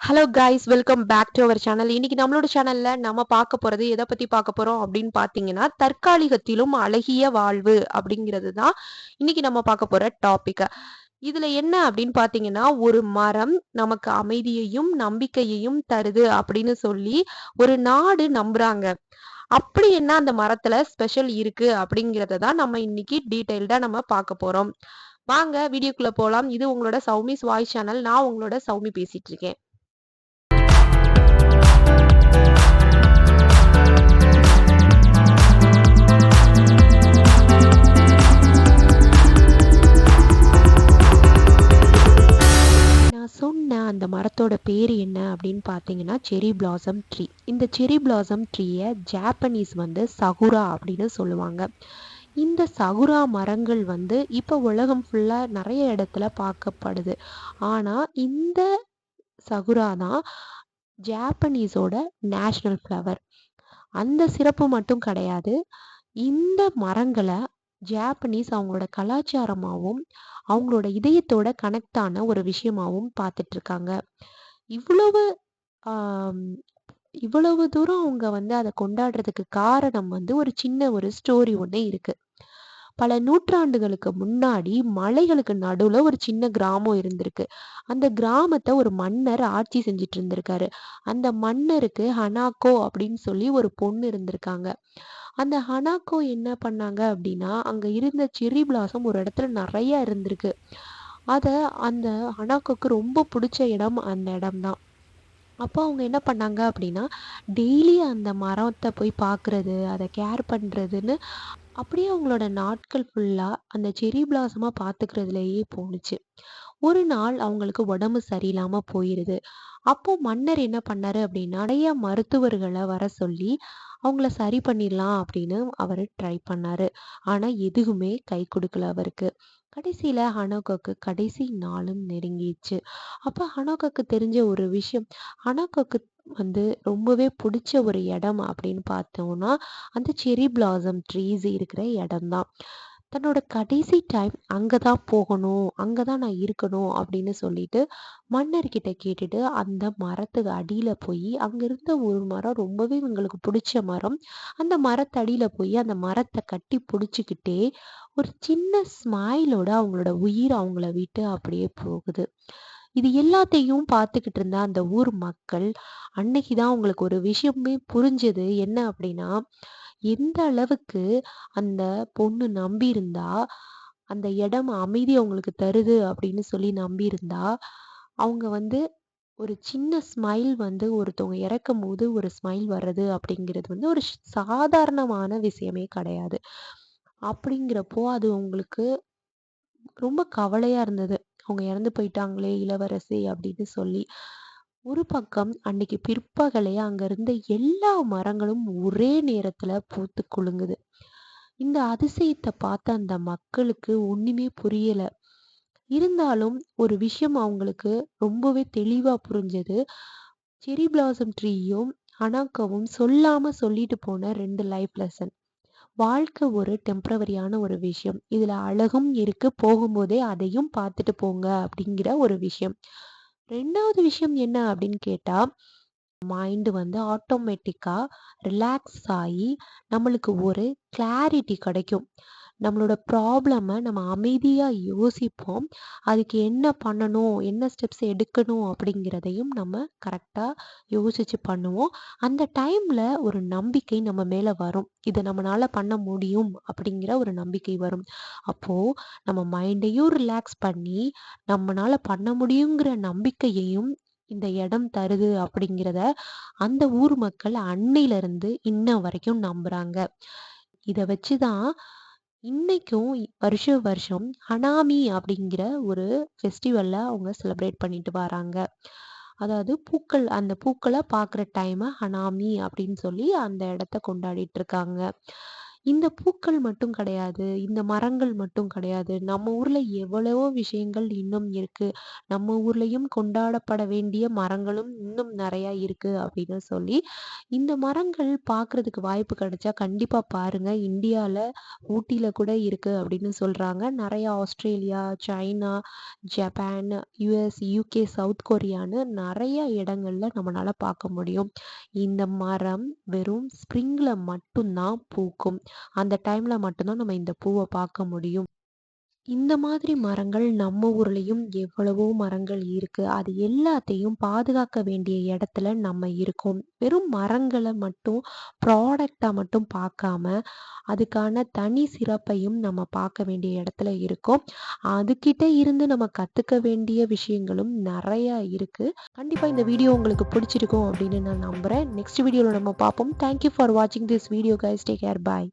Hello guys, welcome back to our channel. இன்னைக்கு நம்மளோட சேனல்ல நம்ம பார்க்க போறது எதை பத்தி பார்க்க போறோம் அப்படின்னு பார்த்தீங்கன்னா, தற்காலிகத்திலும் அழகிய வாழ்வு அப்படிங்கிறது தான் இன்னைக்கு நம்ம பார்க்க போற டாபிக். இதுல என்ன அப்படின்னு பார்த்தீங்கன்னா, ஒரு மரம் நமக்கு அமைதியையும் நம்பிக்கையையும் தருது அப்படின்னு சொல்லி ஒரு நாடு நம்புறாங்க. அப்படி என்ன அந்த மரத்துல ஸ்பெஷல் இருக்கு அப்படிங்கிறத தான் நம்ம இன்னைக்கு டீடைல்டா நம்ம பார்க்க போறோம். வாங்க வீடியோக்குள்ள போலாம். இது உங்களோட சௌமிஸ் வாய்ஸ் சேனல். நான் உங்களோட சௌமி பேசிட்டு இருக்கேன். நான் சொன்ன அந்த மரத்தோட பேர் என்ன அப்படின்னு பார்த்தீங்கன்னா, செரி பிளாசம் ட்ரீ. இந்த செரி பிளாசம் ட்ரீயை ஜாப்பனீஸ் சகுரா அப்படின்னு சொல்லுவாங்க. இந்த சகுரா மரங்கள் இப்போ உலகம் ஃபுல்லாக நிறைய இடத்துல பார்க்கப்படுது. ஆனால் இந்த சகுரா தான் ஜாப்பனீஸோட நேஷ்னல் ஃப்ளவர். அந்த சிறப்பு மட்டும் கிடையாது. இந்த மரங்களை ஜாப்பனீஸ் அவங்களோட கலாச்சாரமாகவும் அவங்களோட இதயத்தோட கனெக்ட் ஆன ஒரு விஷயமாகவும் பார்த்துட்டு இருக்காங்க. இவ்வளவு ஆம், இவ்வளவு தூரம் அவங்க அதை கொண்டாடுறதுக்கு காரணம் ஒரு சின்ன ஒரு ஸ்டோரி ஒன்று இருக்கு. பல நூற்றாண்டுகளுக்கு முன்னாடி மலைகளுக்கு நடுவுல ஒரு சின்ன கிராமம் இருந்திருக்கு. அந்த கிராமத்தை ஒரு மன்னர் ஆட்சி செஞ்சுட்டு இருந்திருக்காரு. அந்த மன்னருக்கு ஹனாக்கோ அப்படின்னு சொல்லி ஒரு பொண்ணு இருந்திருக்காங்க. அந்த ஹனாக்கோ என்ன பண்ணாங்க அப்படின்னா, அங்க இருந்த செர்ரி பிளாசம் ஒரு இடத்துல நிறைய இருந்திருக்கு. அத அந்த ஹனாக்கோக்கு ரொம்ப பிடிச்ச இடம் அந்த இடம்தான். அப்போ அவங்க என்ன பண்ணாங்க அப்படின்னா, டெய்லி அந்த மரத்தை போய் பார்க்கறது, அதை கேர் பண்றதுன்னு அப்படியே அவங்களோட நாட்கள் ஃபுல்லா அந்த செர்ரி பிளாசமா பார்த்துக்கிறதுலயே போணுச்சு. ஒரு நாள் அவங்களுக்கு உடம்பு சரியில்லாம போயிருது. அப்போ மன்னர் என்ன பண்ணாரு அப்படின்னா, நிறைய மருத்துவர்களை வர சொல்லி அவங்கள சரி பண்ணிடலாம் அப்படின்னு அவரு ட்ரை பண்ணாரு. ஆனா எதுவுமே கை கொடுக்கல அவருக்கு. கடைசியில ஹனோகாக்கு கடைசி நாளும் நெருங்கிடுச்சு. அப்ப ஹனோகாக்கு தெரிஞ்ச ஒரு விஷயம், ஹனோகாக்கு ரொம்பவே பிடிச்ச ஒரு இடம் அப்படின்னு பார்த்தோம்னா, அந்த செர்ரி பிளாசம் ட்ரீஸ் இருக்கிற இடம்தான். தன்னோட கடைசி டைம் அங்கே தான் போகணும், அங்கே தான் நான் இருக்கணும் அப்படின்னு சொல்லிட்டு மன்னர்கிட்ட கேட்டுட்டு அந்த மரத்துக்கு அடியில் போய், அங்கே இருந்த ஒரு மரம் ரொம்பவே இவங்களுக்கு பிடிச்ச மரம். அந்த மரத்தடியில் போய் அந்த மரத்தை கட்டி பிடிச்சிக்கிட்டே ஒரு சின்ன ஸ்மைலோட அவங்களோட உயிர் அவங்கள விட்டு அப்படியே போகுது. இது எல்லாத்தையும் பார்த்துக்கிட்டு இருந்த அந்த ஊர் மக்கள் அன்னைக்கு தான் அவங்களுக்கு ஒரு விஷயமே புரிஞ்சது. என்ன அப்படின்னா, எந்த அளவுக்கு அந்த பொண்ணு நம்பியிருந்தா, அந்த இடம் அமைதி அவங்களுக்கு தருது அப்படின்னு சொல்லி நம்பியிருந்தா, அவங்க ஒரு சின்ன ஸ்மைல் ஒருத்தவங்க இறக்கும்போது ஒரு ஸ்மைல் வர்றது அப்படிங்கிறது ஒரு சாதாரணமான விஷயமே கிடையாது. அப்படிங்கிறப்போ அது அவங்களுக்கு ரொம்ப கவலையா இருந்தது. அவங்க இறந்து போயிட்டாங்களே இளவரசி அப்படின்னு சொல்லி. ஒரு பக்கம் அன்னைக்கு பிற்பகலே அங்க இருந்த எல்லா மரங்களும் ஒரே நேரத்துல பூத்து குலுங்குது. இந்த அதிசயத்தை பார்த்த அந்த மக்களுக்கு ஒண்ணுமே புரியல. இருந்தாலும் ஒரு விஷயம் அவங்களுக்கு ரொம்பவே தெளிவா புரிஞ்சது. செரி பிளாசம் ட்ரீயும் ஹனாக்காவும் சொல்லாம சொல்லிட்டு போன 2 லைஃப் லெசன். வாழ்க்கை ஒரு டெம்பரவரியான ஒரு விஷயம். இதுல அழகும் இருக்கு. போகும்போதே அதையும் பார்த்துட்டு போங்க அப்படிங்கிற ஒரு விஷயம். 2வது விஷயம் என்ன அப்படின்னு கேட்டா, மைண்ட் ஆட்டோமேட்டிக்கா ரிலாக்ஸ் ஆகி நம்மளுக்கு ஒரு கிளாரிட்டி கிடைக்கும். நம்மளோட ப்ராப்ளம நம்ம அமைதியா யோசிப்போம். அதுக்கு என்ன பண்ணணும், என்ன ஸ்டெப்ஸ் எடுக்கணும் அப்படிங்கிறதையும் நம்ம கரெக்டா யோசிச்சு பண்ணுவோம். அந்த டைம்ல ஒரு நம்பிக்கை நம்ம மேல வரும். இத நம்மனால பண்ண முடியும் அப்படிங்கிற ஒரு நம்பிக்கை வரும். அப்போ நம்ம மைண்டையும் ரிலாக்ஸ் பண்ணி, நம்மனால பண்ண முடியுங்கிற நம்பிக்கையையும் இந்த இடம் தருது அப்படிங்கிறத அந்த ஊர் மக்கள் அன்னையிலிருந்து இன்ன வரைக்கும் நம்புறாங்க. இத வச்சு தான் இன்னைக்கும் வருஷம் வருஷம் ஹனாமி அப்படிங்கிற ஒரு ஃபெஸ்டிவல்ல அவங்க செலிப்ரேட் பண்ணிட்டு வராங்க. அதாவது அந்த பூக்கள பார்க்குற டைம ஹனாமி அப்படின்னு சொல்லி அந்த இடத்த கொண்டாடிட்டு இருக்காங்க. இந்த பூக்கள் மட்டும் கிடையாது. இந்த மரங்கள் மட்டும் கிடையாது. நம்ம ஊர்ல எவ்வளவோ விஷயங்கள் இன்னும் இருக்கு. நம்ம ஊர்லயும் கொண்டாடப்பட வேண்டிய மரங்களும் இன்னும் நெறையா இருக்கு அப்படின்னு சொல்லி, இந்த மரங்கள் பார்க்கறதுக்கு வாய்ப்பு கிடைச்சா கண்டிப்பா பாருங்க. இந்தியால ஊட்டில கூட இருக்கு அப்படின்னு சொல்றாங்க. நெறையா Australia, China, Japan, US, UK, south கொரியான்னு நெறைய இடங்கள்ல நம்மனால பார்க்க முடியும். இந்த மரம் வெறும் ஸ்ப்ரிங்ல மட்டும் தான் பூக்கும். அந்த டைம்ல மட்டும் தான் நம்ம இந்த பூவ பார்க்க முடியும். இந்த மாதிரி மரங்கள் நம்ம ஊர்லயும் எவ்வளவோ மரங்கள் இருக்கு. அது எல்லாத்தையும் பாதுகாக்க வேண்டிய இடத்துல நம்ம இருக்கோம். வெறும் மரங்கள மட்டும் ப்ராடக்ட்டா மட்டும் பார்க்காம, அதுக்கான தனி சிறப்பையும் நம்ம பார்க்க வேண்டிய இடத்துல இருக்கோம். அதுகிட்ட இருந்து நம்ம கத்துக்க வேண்டிய விஷயங்களும் நெறையா இருக்கு. கண்டிப்பா இந்த வீடியோ உங்களுக்கு பிடிச்சிருக்கும் அப்படின்னு நான் நம்புறேன். நெக்ஸ்ட் வீடியோல நம்ம பார்ப்போம். தேங்க் யூ ஃபார் வாட்சிங் this video guys. Take care. Bye.